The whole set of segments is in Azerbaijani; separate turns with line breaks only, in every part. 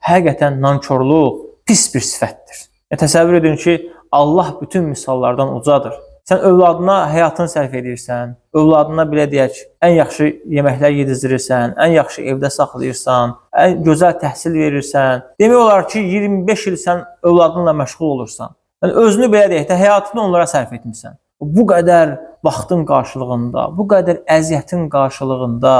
həqiqətən nankorluq pis bir sifətdir. Təsəvvür edin ki, Allah bütün misallardan ucadır. Sən övladına həyatını sərf edirsən, övladına belə deyək, ən yaxşı yeməklər yedizdirirsən, ən yaxşı evdə saxlayırsan, ən gözəl təhsil verirsən. Demək olar ki, 25 il sən övladınla məşğul olursan. Yəni, özünü belə deyək də, həyatını onlara sərf etmirsən. Bu qədər vaxtın qarşılığında, bu qədər əziyyətin qarşılığında,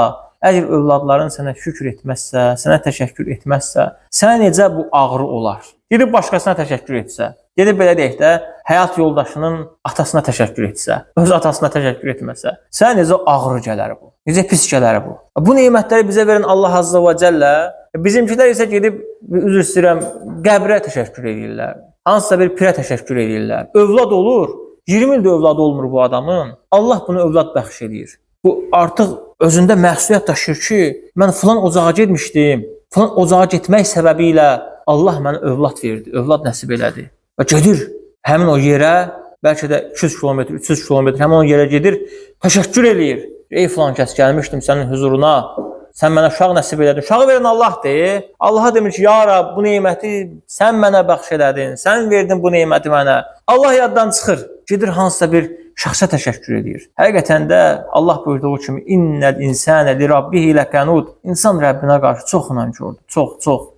əgər övladların sənə şükür etməzsə, sənə təşəkkür etməzsə, sənə necə bu ağrı olar? Gedib başqasına təşəkkür etsə, gedib belə deyək də, həyat yoldaşının atasına təşəkkür etsə, öz atasına təşəkkür etməsə, sənə necə ağrı gələr bu? Necə pis gələr bu? Bu nemətləri bizə verən Allah Azza və Cəllə, bizimkilər isə gedib, üzr istəyirəm, qəbrə təşəkkür edirlər, hansısa bir pirə təşəkkür edirlər. Övlad olur, 20 ildə övladı olmur bu adamın, Allah bunu övlad bəxş edir. Bu artıq özündə məsuliyyət daşıyır ki, mən filan ocağa getmişdim, filan ocağa getmək səbəbi ilə Allah mənə övlad verdi, övlad nəsib elədi. Və gedir həmin o yerə, bəlkə də 200 kilometr, 300 kilometr həmin o yerə gedir, təşəkkür eləyir. Ey filan kəs, gəlmişdim sənin huzuruna, sən mənə uşaq nəsib elədin. Uşağı verən Allahdır. Allaha demir ki, ya Rab, bu neməti sən mənə bəxş elədin, sən verdin bu neməti mənə. Allah yaddan çıxır, gedir hansısa bir şəxsə təşəkkür edir. Həqiqətən də Allah buyurduğu kimi, innəl insənə li rabbihi ləkənud. İnsan Rəbbinə qarşı çox nankordur, çox.